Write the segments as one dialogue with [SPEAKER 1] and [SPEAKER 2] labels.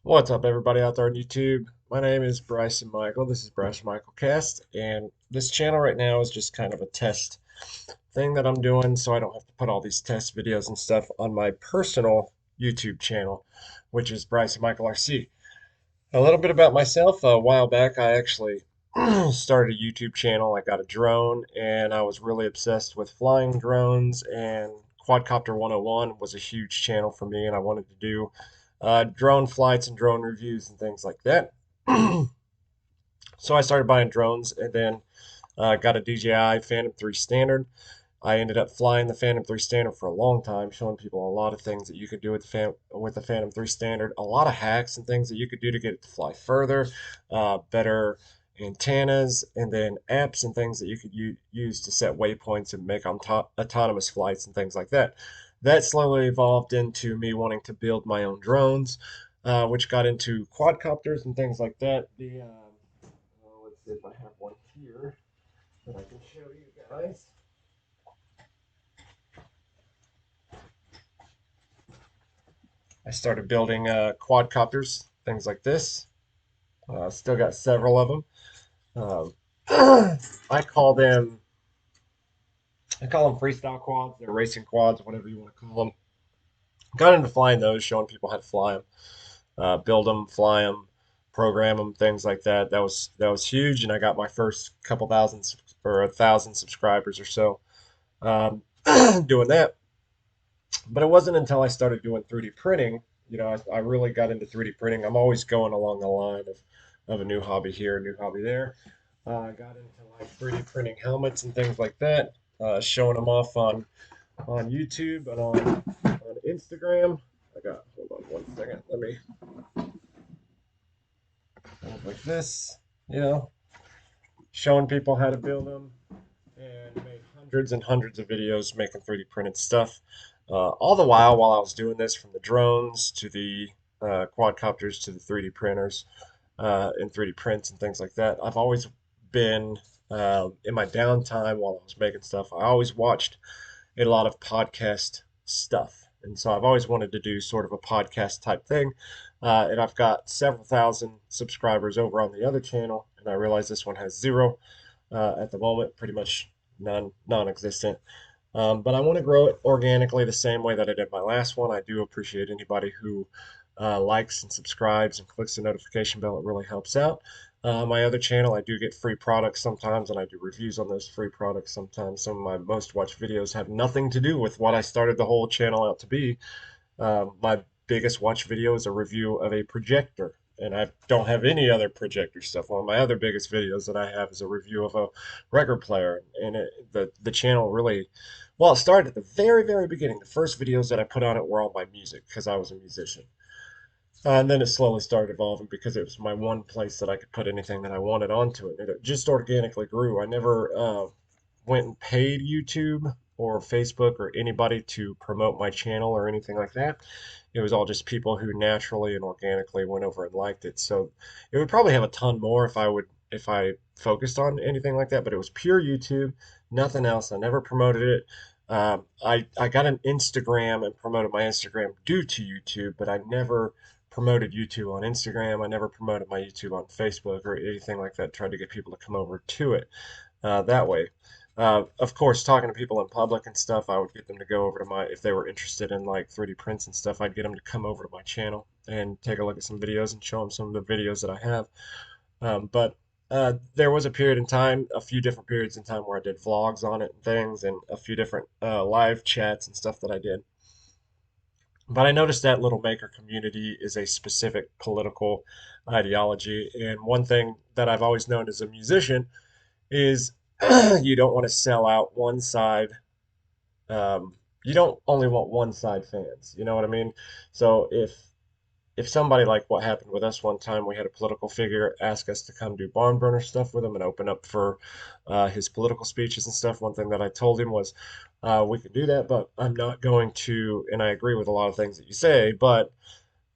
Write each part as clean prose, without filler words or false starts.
[SPEAKER 1] What's up, everybody out there on YouTube? My name is Bryson Michael. This is Bryson Michael Cast, and this channel right now is just kind of a test thing that I'm doing, so I don't have to put all these test videos and stuff on my personal YouTube channel, which is Bryson Michael RC. A little bit about myself. A while back, I actually started a YouTube channel. I got a drone, and I was really obsessed with flying drones, and Quadcopter 101 was a huge channel for me, and I wanted to do drone flights and drone reviews and things like that. So I started buying drones, and then got a DJI Phantom 3 Standard. I ended up flying the Phantom 3 Standard for a long time, showing people a lot of things that you could do with the Phantom 3 Standard, a lot of hacks and things that you could do to get it to fly further, better antennas, and then apps and things that you could use to set waypoints and make autonomous flights and things like that. That slowly evolved into me wanting to build my own drones, which got into quadcopters and things like that. Let's see if I have one here that I can show you guys. I started building quadcopters, things like this. Still got several of them. I call them freestyle quads. They're racing quads, whatever you want to call them. Got into flying those, showing people how to fly them, build them, fly them, program them, things like that. That was huge, and I got my first couple thousand or 1,000 subscribers or so doing that. But it wasn't until I started doing 3D printing, I really got into 3D printing. I'm always going along the line of a new hobby here, a new hobby there. I got into like 3D printing helmets and things like that, showing them off on YouTube and on Instagram. Hold on one second. Let me like this, you know, showing people how to build them and made hundreds and hundreds of videos making 3D printed stuff. All the while I was doing this, from the drones to the quadcopters to the 3D printers and 3D prints and things like that, I've always been in my downtime while I was making stuff. I always watched a lot of podcast stuff. And so I've always wanted to do sort of a podcast type thing. And I've got several thousand subscribers over on the other channel, and I realize this one has zero at the moment, pretty much non-existent. But I want to grow it organically the same way that I did my last one. I do appreciate anybody who likes and subscribes and clicks the notification bell. It really helps out. My other channel, I do get free products sometimes, and I do reviews on those free products sometimes. Some of my most watched videos have nothing to do with what I started the whole channel out to be. My biggest watch video is a review of a projector, and I don't have any other projector stuff. One of my other biggest videos that I have is a review of a record player, and the channel really, well, it started at the very, very beginning. The first videos that I put on it were all my music because I was a musician. And then it slowly started evolving because it was my one place that I could put anything that I wanted onto it. It just organically grew. I never went and paid YouTube or Facebook or anybody to promote my channel or anything like that. It was all just people who naturally and organically went over and liked it. So it would probably have a ton more if I focused on anything like that, but it was pure YouTube, nothing else. I never promoted it. I got an Instagram and promoted my Instagram due to YouTube, but I never promoted YouTube on Instagram. I never promoted my YouTube on Facebook or anything like that. Tried to get people to come over to it that way. Of course, talking to people in public and stuff, I would get them to go over to if they were interested in like 3D prints and stuff, I'd get them to come over to my channel and take a look at some videos and show them some of the videos that I have. But there was a period in time, a few different periods in time where I did vlogs on it and things, and a few different live chats and stuff that I did. But I noticed that Little Maker community is a specific political ideology. And one thing that I've always known as a musician is you don't want to sell out one side. You don't only want one side fans. You know what I mean? So if somebody, like what happened with us one time, we had a political figure ask us to come do barn burner stuff with him and open up for his political speeches and stuff. One thing that I told him was, we could do that, but I'm not going to, and I agree with a lot of things that you say, but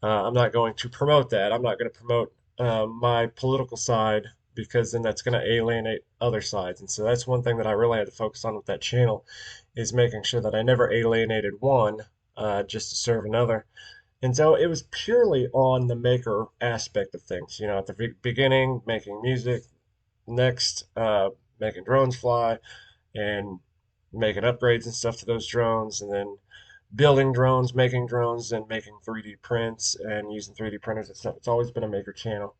[SPEAKER 1] I'm not going to promote that. I'm not going to promote my political side because then that's going to alienate other sides. And so that's one thing that I really had to focus on with that channel, is making sure that I never alienated one just to serve another. And so it was purely on the maker aspect of things. At the beginning, making music, next, making drones fly and making upgrades and stuff to those drones, and then building drones, and making 3D prints and using 3D printers and stuff. It's always been a maker channel.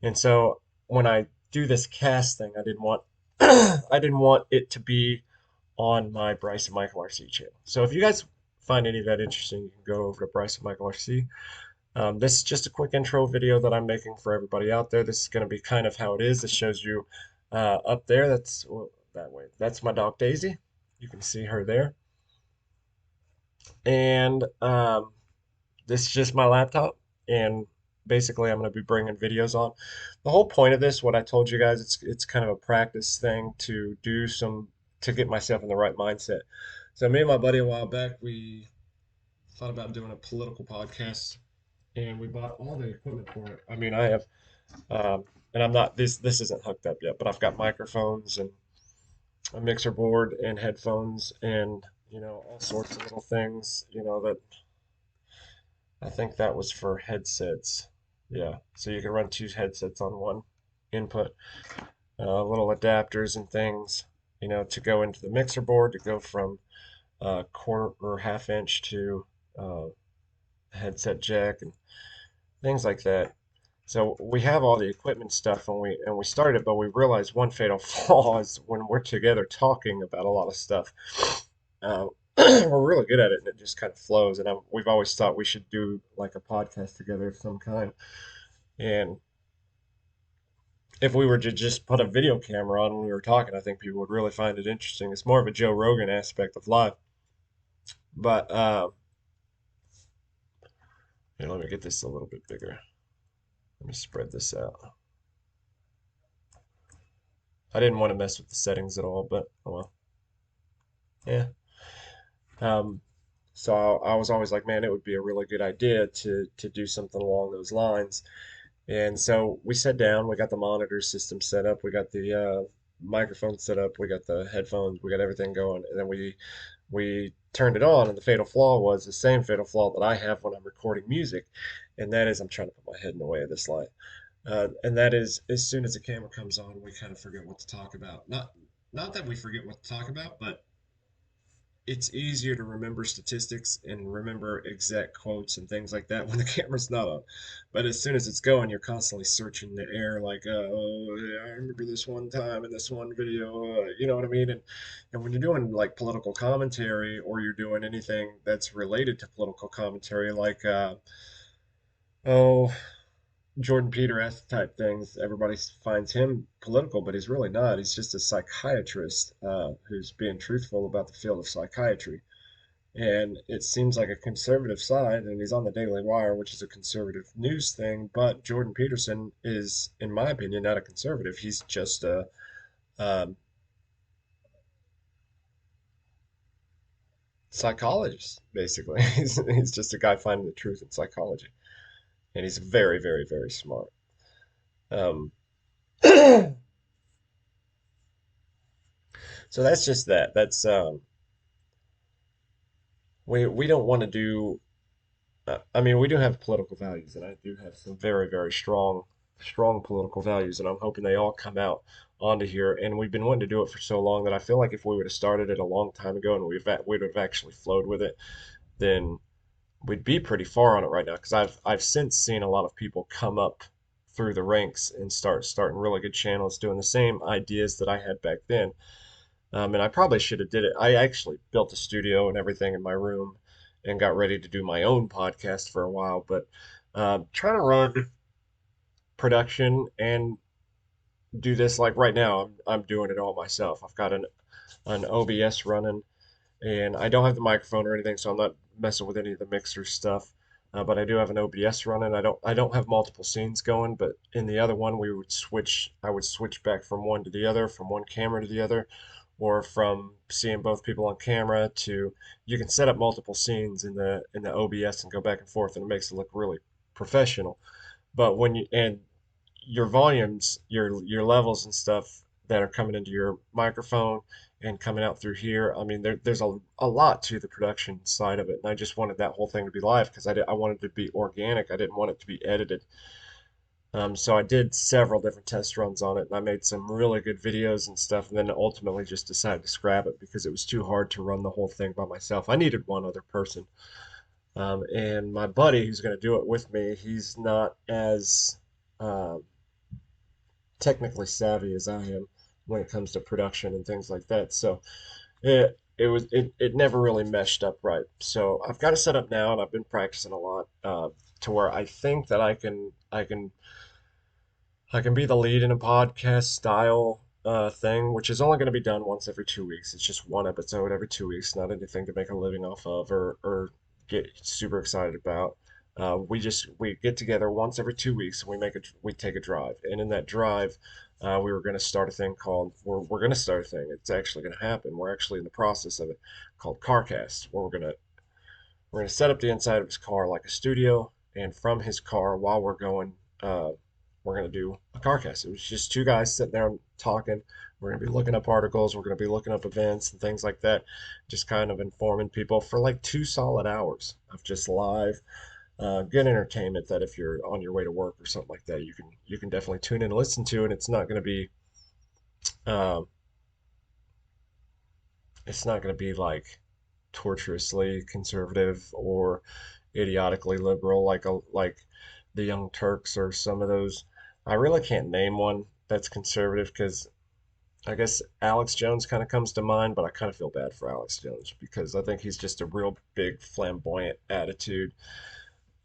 [SPEAKER 1] And so when I do this cast thing, I didn't want I didn't want it to be on my Bryson Michael RC channel. So if you guys find any of that interesting, you can go over to Bryson Michael RC. This is just a quick intro video that I'm making for everybody out there. This is going to be kind of how it is. This shows you up there. That's well, that way. That's my dog Daisy. You can see her there. And this is just my laptop. And basically, I'm going to be bringing videos on. The whole point of this, what I told you guys, it's kind of a practice thing to get myself in the right mindset. So me and my buddy a while back, we thought about doing a political podcast, and we bought all the equipment for it. I mean, I have, and I'm not this isn't hooked up yet, but I've got microphones and a mixer board and headphones and all sorts of little things. That I think that was for headsets. Yeah, so you can run two headsets on one input. Little adapters and things. To go into the mixer board to go from quarter or half inch to headset jack and things like that. So we have all the equipment stuff and we started, but we realized one fatal flaw is when we're together talking about a lot of stuff. Uh, we're really good at it, and it just kind of flows. And we've always thought we should do like a podcast together of some kind. And if we were to just put a video camera on when we were talking, I think people would really find it interesting. It's more of a Joe Rogan aspect of live. But here, let me get this a little bit bigger. Let me spread this out. I didn't want to mess with the settings at all, but oh well. Yeah. Um, so I was always like, man, it would be a really good idea to do something along those lines. And so we sat down, we got the monitor system set up, we got the microphone set up, we got the headphones, we got everything going, and then we turned it on, and the fatal flaw was the same fatal flaw that I have when I'm recording music, and that is I'm trying to put my head in the way of this light. And that is as soon as the camera comes on, we kind of forget what to talk about. Not that we forget what to talk about, but it's easier to remember statistics and remember exact quotes and things like that when the camera's not on. But as soon as it's going, you're constantly searching the air, like, oh, yeah, I remember this one time in this one video, you know what I mean? And when you're doing like political commentary or you're doing anything that's related to political commentary, like, oh, Jordan Peterson type things, everybody finds him political, but he's really not. He's just a psychiatrist who's being truthful about the field of psychiatry. And it seems like a conservative side, and he's on the Daily Wire, which is a conservative news thing. But Jordan Peterson is, in my opinion, not a conservative. He's just a um, psychologist, basically. He's just a guy finding the truth in psychology, and he's very, very, very smart. Um, so that's just that. That's we don't want to do. I mean, we do have political values, and I do have some very, very strong political values, and I'm hoping they all come out onto here. And we've been wanting to do it for so long that I feel like if we would have started it a long time ago and we'd have actually flowed with it, then we'd be pretty far on it right now. Because I've since seen a lot of people come up through the ranks and starting really good channels doing the same ideas that I had back then. And I probably should have did it. I actually built a studio and everything in my room and got ready to do my own podcast for a while, but trying to run production and do this like right now, I'm doing it all myself. I've got an OBS running, and I don't have the microphone or anything, so I'm not messing with any of the mixer stuff. But I do have an OBS running. I don't have multiple scenes going, but in the other one I would switch back from one to the other, from one camera to the other, or from seeing both people on camera to you can set up multiple scenes in the OBS and go back and forth, and it makes it look really professional. But when you and your volumes, your levels and stuff that are coming into your microphone and coming out through here. I mean, there's a lot to the production side of it, and I just wanted that whole thing to be live because I wanted it to be organic. I didn't want it to be edited. So I did several different test runs on it, and I made some really good videos and stuff, and then ultimately just decided to scrap it because it was too hard to run the whole thing by myself. I needed one other person. And my buddy who's going to do it with me, he's not as um, technically savvy as I am when it comes to production and things like that. So it never really meshed up right. So I've got it set up now, and I've been practicing a lot to where I think that I can be the lead in a podcast style thing, which is only going to be done once every 2 weeks. It's just one episode every 2 weeks, not anything to make a living off of or get super excited about. We get together once every 2 weeks and we take a drive, and in that drive, we were going to start a thing called we're going to start a thing. It's actually going to happen. We're actually in the process of it called CarCast, where we're gonna set up the inside of his car like a studio, and from his car, while we're going, we're gonna do a car cast. It was just two guys sitting there talking. We're gonna be looking up articles. We're gonna be looking up events and things like that. Just kind of informing people for like 2 solid hours of just live, good entertainment. That if you're on your way to work or something like that, you can definitely tune in and listen to. And um, it's not gonna be like tortuously conservative or idiotically liberal like the Young Turks or some of those. I really can't name one that's conservative because I guess Alex Jones kind of comes to mind, but I kind of feel bad for Alex Jones because I think he's just a real big flamboyant attitude,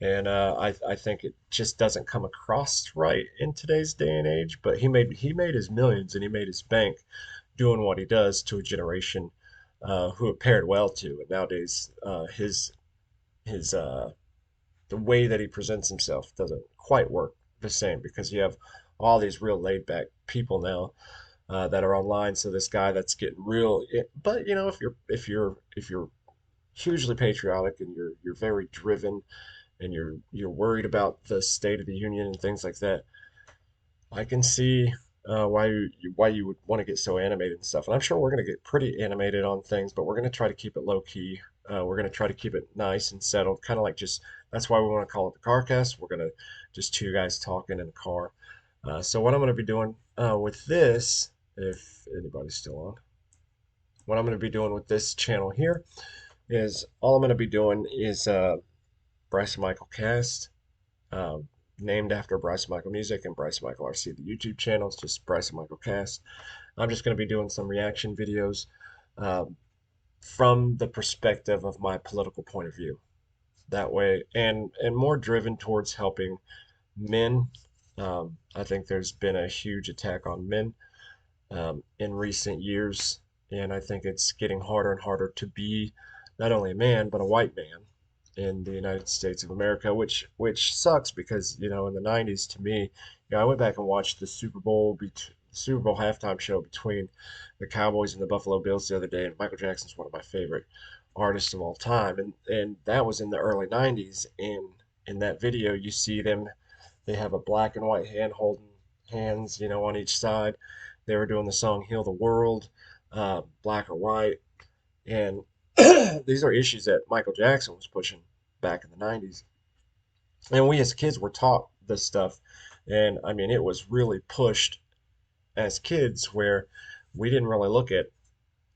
[SPEAKER 1] and I think it just doesn't come across right in today's day and age. But he made his millions and he made his bank doing what he does to a generation who it paired well to, and nowadays his the way that he presents himself doesn't quite work the same because you have all these real laid back people now that are online. So this guy that's getting real, but if you're hugely patriotic and you're very driven and you're worried about the state of the union and things like that, I can see why you would want to get so animated and stuff. And I'm sure we're going to get pretty animated on things, but we're going to try to keep it low key. We're going to try to keep it nice and settled, kind of like just that's why we want to call it the car cast. We're going to just two guys talking in a car. So what I'm going to be doing with this, if anybody's still on, what I'm going to be doing with this channel here is all I'm going to be doing is Bryson Michael Cast, um, named after Bryson Michael Music and Bryson Michael RC. The YouTube channel is just Bryson Michael Cast. I'm just going to be doing some reaction videos um, from the perspective of my political point of view. That way, and more driven towards helping men. I think there's been a huge attack on men in recent years, and I think it's getting harder and harder to be not only a man but a white man in the United States of America, which sucks because in the '90s to me, I went back and watched the Super Bowl halftime show between the Cowboys and the Buffalo Bills the other day, and Michael Jackson's one of my favorite artists of all time, and that was in the early '90s, and in that video you see them, they have a black and white hand holding hands, on each side. They were doing the song "Heal the World," black or white, and these are issues that Michael Jackson was pushing back in the '90s, and we as kids were taught this stuff, and I mean it was really pushed as kids where we didn't really look at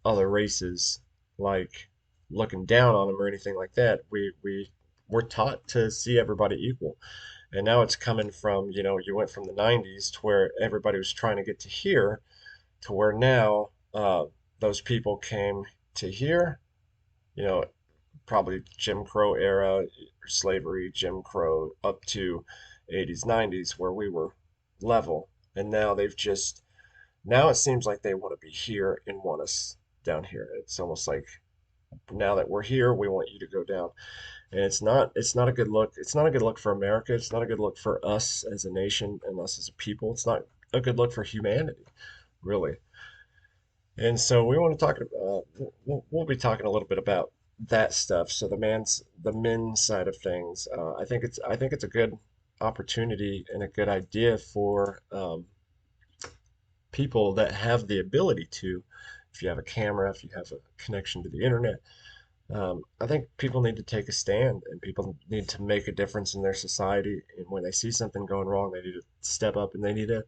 [SPEAKER 1] other races like looking down on them or anything like that. We were taught to see everybody equal. And now it's coming from, you went from the '90s to where everybody was trying to get to here to where now those people came to here, you know, probably Jim Crow era, slavery, Jim Crow, up to '80s, '90s, where we were level. And now it seems like they want to be here and want us down here. It's almost like now that we're here, we want you to go down. And it's not a good look. It's not a good look for America. It's not a good look for us as a nation and us as a people. It's not a good look for humanity, really. And so we want to talk. We'll be talking a little bit about that stuff. So the men's side of things. I think it's a good opportunity and a good idea for people that have the ability to if you have a camera, if you have a connection to the internet. I think people need to take a stand and people need to make a difference in their society. And when they see something going wrong, they need to step up and they need to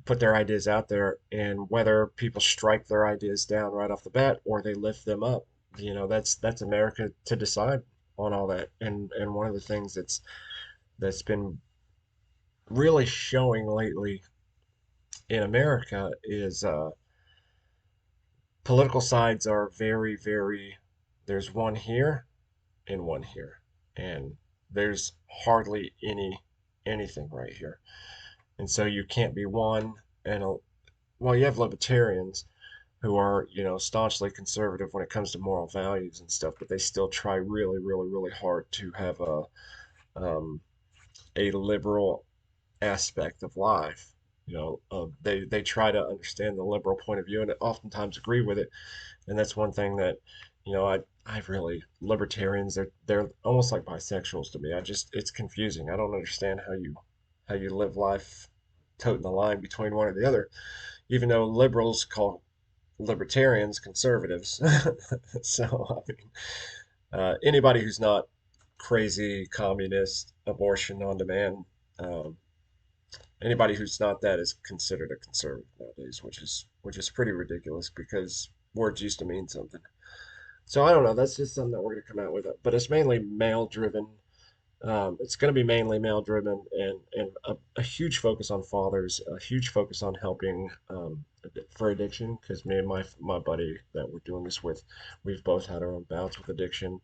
[SPEAKER 1] put their ideas out there. And whether people strike their ideas down right off the bat or they lift them up, that's America to decide on all that. And one of the things that's been really showing lately in America is political sides are very, there's one here and one here, and there's hardly anything right here. And so you can't be one and well, you have libertarians who are, staunchly conservative when it comes to moral values and stuff, but they still try really hard to have um, a liberal aspect of life. They try to understand the liberal point of view and oftentimes agree with it. And that's one thing that, I really libertarians, they're almost like bisexuals to me. It's confusing. I don't understand how you live life toting the line between one or the other, even though liberals call libertarians conservatives. So I mean, anybody who's not crazy communist abortion on demand, um, anybody who's not that is considered a conservative nowadays, which is pretty ridiculous because words used to mean something. So I don't know. That's just something that we're going to come out with. But it's mainly male driven. It's going to be mainly male driven and a huge focus on fathers, a huge focus on helping for addiction. Because me and my buddy that we're doing this with, we've both had our own bouts with addiction.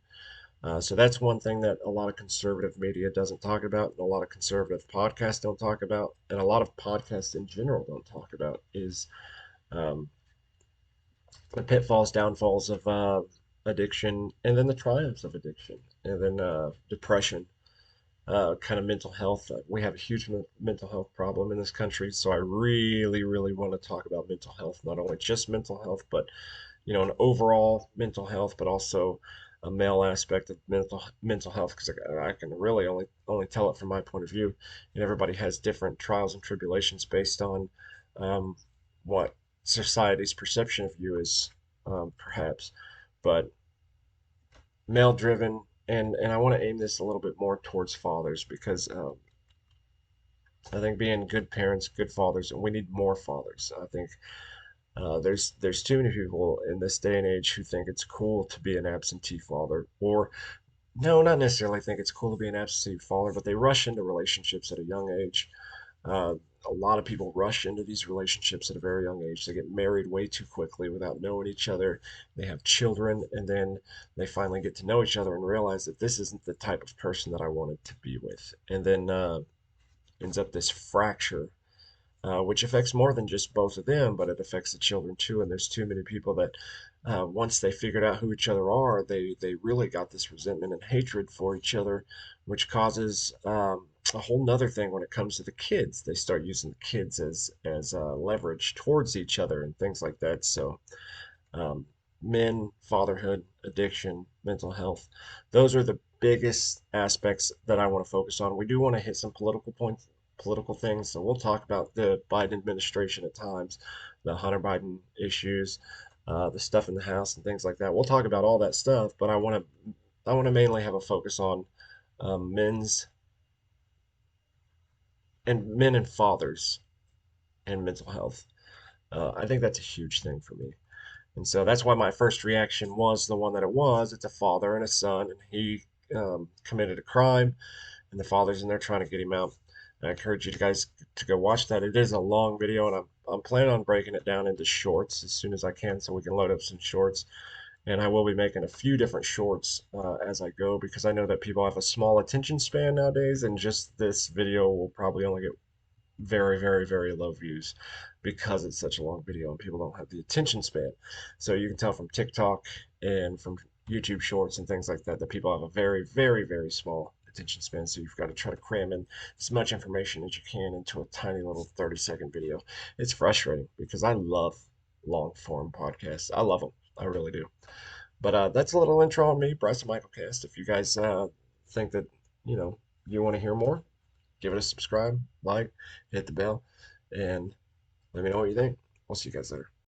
[SPEAKER 1] So that's one thing that a lot of conservative media doesn't talk about, and a lot of conservative podcasts don't talk about, and a lot of podcasts in general don't talk about is um, the pitfalls, downfalls of addiction, and then the triumphs of addiction, and then depression, kind of mental health. We have a huge mental health problem in this country, so I really want to talk about mental health, not only just mental health, but an overall mental health, but also a male aspect of mental health, because I can really only tell it from my point of view, and everybody has different trials and tribulations based on um, what society's perception of you is, perhaps, but male driven, and I want to aim this a little bit more towards fathers because I think being good parents, good fathers, and we need more fathers. I think there's too many people in this day and age who think it's cool to be an absentee father, or no, not necessarily think it's cool to be an absentee father, but they rush into relationships at a young age. Uh, a lot of people rush into these relationships at a very young age. They get married way too quickly without knowing each other. They have children, and then they finally get to know each other and realize that this isn't the type of person that I wanted to be with. And then ends up this fracture which affects more than just both of them, but it affects the children too. And there's too many people that once they figured out who each other are, they really got this resentment and hatred for each other, which causes a whole nother thing when it comes to the kids. They start using the kids as leverage towards each other and things like that. So um, men, fatherhood, addiction, mental health. Those are the biggest aspects that I want to focus on. We do want to hit some political points, political things. So we'll talk about the Biden administration at times, the Hunter Biden issues, the stuff in the House and things like that. We'll talk about all that stuff, but I want to mainly have a focus on men's and men and fathers and mental health. I think that's a huge thing for me. And so that's why my first reaction was the one that it was. It's a father and a son, and he committed a crime, and the father's in there trying to get him out. And I encourage you guys to go watch that. It is a long video, and I'm planning on breaking it down into shorts as soon as I can so we can load up some shorts. And I will be making a few different shorts as I go because I know that people have a small attention span nowadays, and just this video will probably only get very low views because it's such a long video and people don't have the attention span. So you can tell from TikTok and from YouTube shorts and things like that that people have a very small attention span. So you've got to try to cram in as much information as you can into a tiny little 30-second video. It's frustrating because I love long form podcasts. I love them. I really do. But that's a little intro on me, Bryson Michael Cast. If you guys think that, you know, you want to hear more, give it a subscribe, like, hit the bell, and let me know what you think. We'll see you guys later.